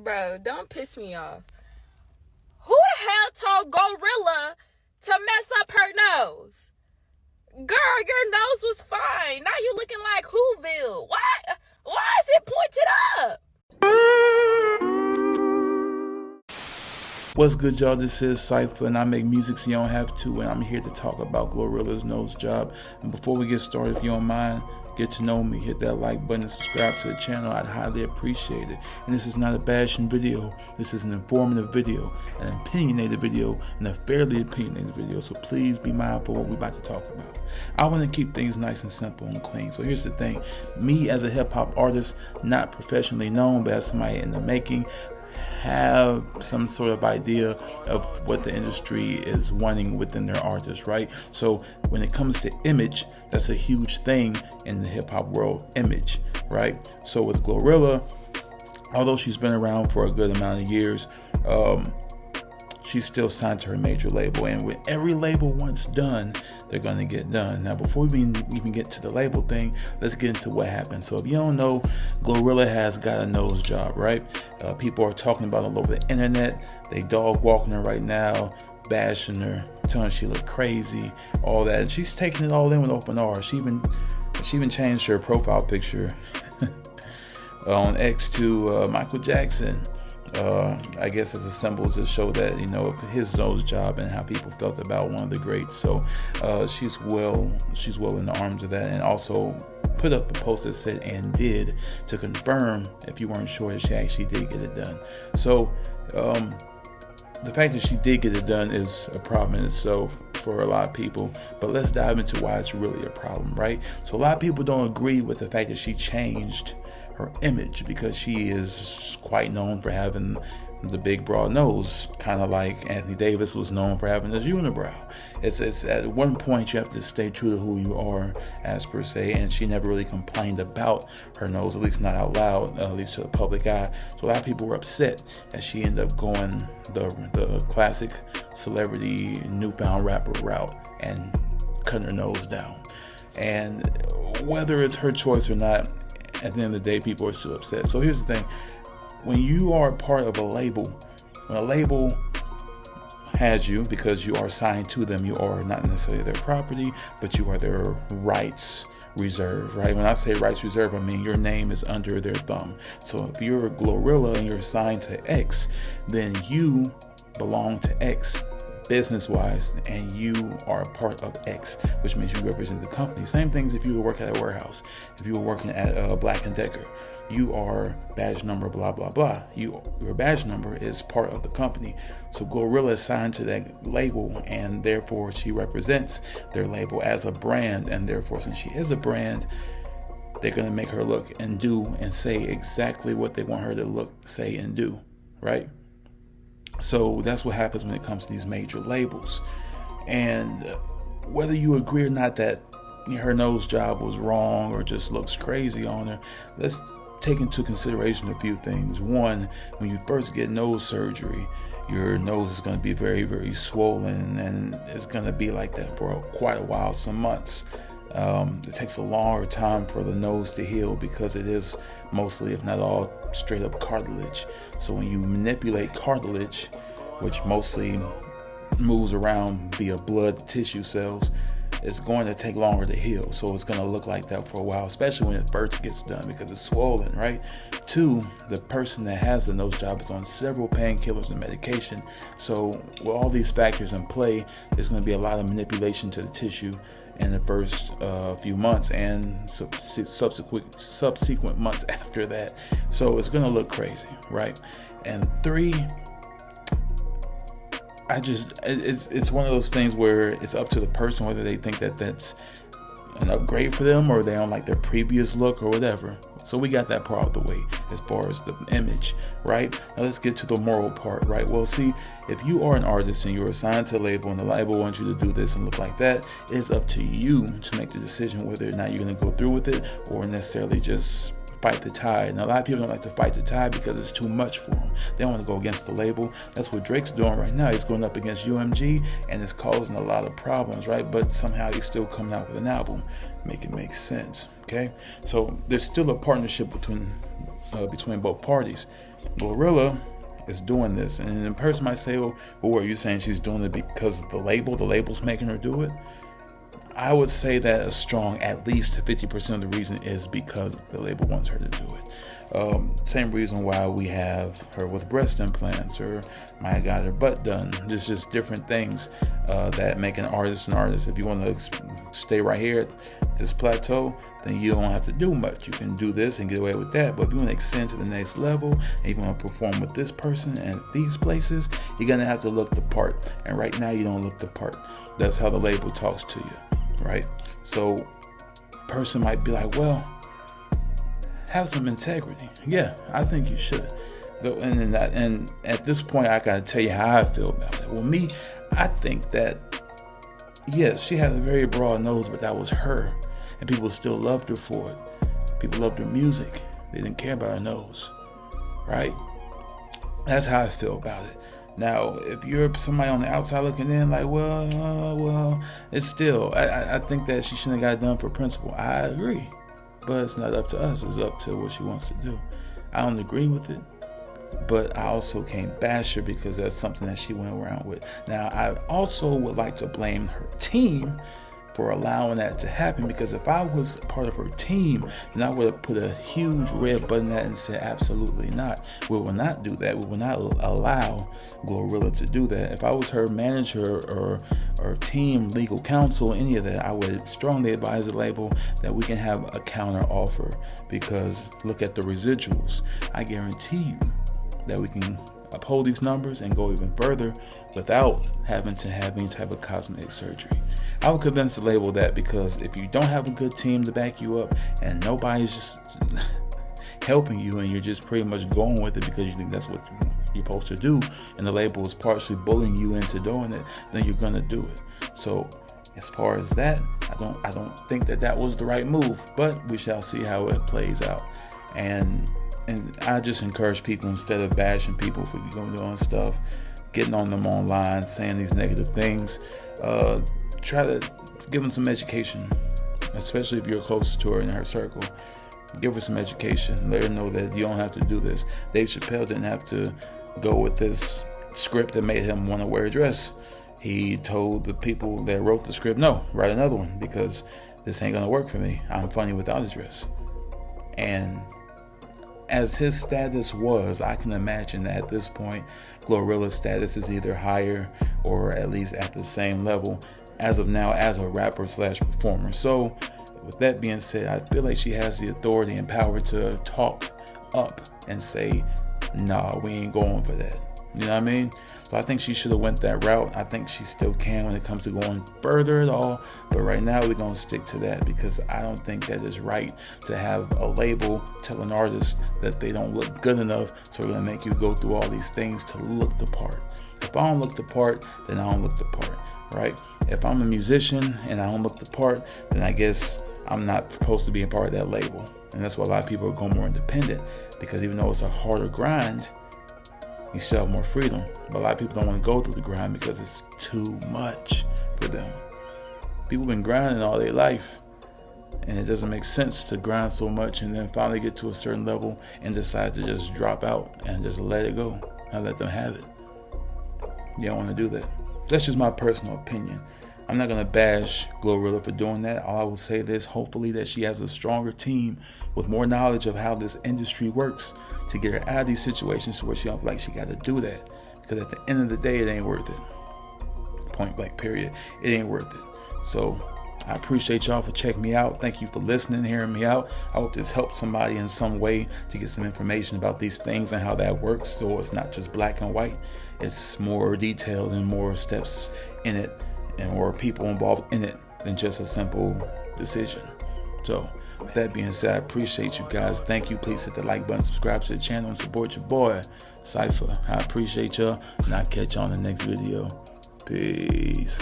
bro, don't piss me off. Who the hell told GloRilla to mess up her nose? Girl, your nose was fine. Now you looking like Whoville. Why is it pointed up? What's good, y'all? This is Cypher, and I make music so you don't have to, and I'm here to talk about GloRilla's nose job. And before we get started, if you don't mind, get to know me, hit that like button and subscribe to the channel. I'd highly appreciate it. And this is not a bashing video. This is an informative video, an opinionated video, and a fairly opinionated video. So please be mindful of what we're about to talk about. I want to keep things nice and simple and clean. So here's the thing. Me as a hip-hop artist, not professionally known, but as somebody in the making, have some sort of idea of what the industry is wanting within their artists, right? So when it comes to image, that's a huge thing in the hip-hop world, image, right? So with GloRilla, although she's been around for a good amount of years, she's still signed to her major label, and with every label once done, they're going to get done. Now, before we even get to the label thing, let's get into what happened. So if you don't know, GloRilla has got a nose job, right? People are talking about it all over the internet. They dog walking her right now, bashing her, telling her she look crazy, all that. And she's taking it all in with open arms. She even changed her profile picture on X to Michael Jackson. I guess as a symbol to show that, you know, his nose job and how people felt about one of the greats. So she's well in the arms of that, and also put up a post that said "and did" to confirm if you weren't sure that she actually did get it done. So the fact that she did get it done is a problem in itself for a lot of people, but let's dive into why it's really a problem, right? So a lot of people don't agree with the fact that she changed her image, because she is quite known for having the big broad nose, kind of like Anthony Davis was known for having his unibrow. It's at one point you have to stay true to who you are, as per se, and she never really complained about her nose, at least not out loud, at least to the public eye. So a lot of people were upset that she ended up going the classic celebrity newfound rapper route and cutting her nose down. And whether it's her choice or not, at the end of the day, people are still upset. So here's the thing. When you are part of a label, when a label has you because you are signed to them, you are not necessarily their property, but you are their rights reserved, right? When I say rights reserved, I mean your name is under their thumb. So if you're GloRilla and you're signed to X, then you belong to X business-wise, and you are a part of X, which means you represent the company. Same things if you were working at a warehouse. If you were working at Black & Decker, you are badge number blah blah blah. Your badge number is part of the company. So GloRilla is signed to that label, and therefore she represents their label as a brand, and therefore since she is a brand, they're going to make her look and do and say exactly what they want her to look, say, and do, right? So that's what happens when it comes to these major labels. And whether you agree or not that her nose job was wrong or just looks crazy on her, let's take into consideration a few things. One, when you first get nose surgery, your nose is going to be very, very swollen, and it's going to be like that for quite a while, some months. It takes a longer time for the nose to heal because it is mostly, if not all, straight up cartilage. So when you manipulate cartilage, which mostly moves around via blood tissue cells, it's going to take longer to heal. So it's going to look like that for a while, especially when it first gets done because it's swollen, right? Two, the person that has the nose job is on several painkillers and medication. So with all these factors in play, there's going to be a lot of manipulation to the tissue in the first few months and subsequent months after that. So it's going to look crazy, right? And three, it's one of those things where it's up to the person whether they think that that's an upgrade for them or they don't like their previous look or whatever. So we got that part out of the way as far as the image, right? Now let's get to the moral part, right? Well, see, if you are an artist and you're assigned to a label and the label wants you to do this and look like that, it's up to you to make the decision whether or not you're going to go through with it or necessarily just fight the tide. Now, a lot of people don't like to fight the tide because it's too much for them. They don't want to go against the label. That's what Drake's doing right now. He's going up against UMG, and it's causing a lot of problems, right? But somehow he's still coming out with an album. Make it make sense, okay? So there's still a partnership between both parties. GloRilla is doing this, and the person might say, well, what are you saying? She's doing it because of the label's making her do it? I would say that a strong, at least 50% of the reason is because the label wants her to do it. Same reason why we have her with breast implants, or might got her butt done. There's just different things that make an artist an artist. If you want to stay right here at this plateau, then you don't have to do much. You can do this and get away with that. But if you want to extend to the next level and you want to perform with this person and these places, you're going to have to look the part. And right now you don't look the part. That's how the label talks to you, right? So person might be like, well, have some integrity. Yeah, I think you should. And at this point, I got to tell you how I feel about it. Well, me, I think that, yes, she had a very broad nose, but that was her. And people still loved her for it. People loved her music. They didn't care about her nose, right? That's how I feel about it. Now, if you're somebody on the outside looking in, like, well, it's still, I think that she shouldn't have got it done for principle. I agree. But it's not up to us. It's up to what she wants to do. I don't agree with it, but I also can't bash her because that's something that she went around with. Now, I also would like to blame her team for allowing that to happen, because if I was part of her team, then I would have put a huge red button at it and said, absolutely not. We will not do that. We will not allow GloRilla to do that. If I was her manager or team, legal counsel, any of that, I would strongly advise the label that we can have a counter offer, because look at the residuals. I guarantee you that we can uphold these numbers and go even further without having to have any type of cosmetic surgery. I would convince the label that, because if you don't have a good team to back you up and nobody's just helping you and you're just pretty much going with it because you think that's what you're supposed to do, and the label is partially bullying you into doing it, then you're gonna do it. So as far as that, I don't think that was the right move, but we shall see how it plays out. And I just encourage people, instead of bashing people for doing stuff, getting on them online, saying these negative things, try to give them some education, especially if you're close to her in her circle. Give her some education. Let her know that you don't have to do this. Dave Chappelle didn't have to go with this script that made him want to wear a dress. He told the people that wrote the script, no, write another one, because this ain't gonna work for me. I'm funny without a dress. And as his status was, I can imagine that at this point, GloRilla's status is either higher or at least at the same level as of now as a rapper / performer. So with that being said, I feel like she has the authority and power to talk up and say, nah, we ain't going for that. You know what I mean? So I think she should have went that route. I think she still can when it comes to going further at all. But right now we're going to stick to that, because I don't think that is right to have a label tell an artist that they don't look good enough, so we're going to make you go through all these things to look the part. If I don't look the part, then I don't look the part, right? If I'm a musician and I don't look the part, then I guess I'm not supposed to be a part of that label. And that's why a lot of people are going more independent, because even though it's a harder grind, you still have more freedom. But a lot of people don't want to go through the grind because it's too much for them. People have been grinding all their life, and it doesn't make sense to grind so much and then finally get to a certain level and decide to just drop out and just let it go and let them have it. You don't want to do that. That's just my personal opinion. I'm not going to bash GloRilla for doing that. All I will say is, hopefully that she has a stronger team with more knowledge of how this industry works to get her out of these situations to where she don't feel like she got to do that. Because at the end of the day, it ain't worth it. Point blank, period. It ain't worth it. So I appreciate y'all for checking me out. Thank you for listening, hearing me out. I hope this helped somebody in some way to get some information about these things and how that works, so it's not just black and white. It's more detailed and more steps in it and more people involved in it than just a simple decision. So with that being said, I appreciate you guys. Thank you. Please hit the like button, subscribe to the channel, and support your boy Cypher. I appreciate y'all, and I'll catch y'all in the next video. Peace.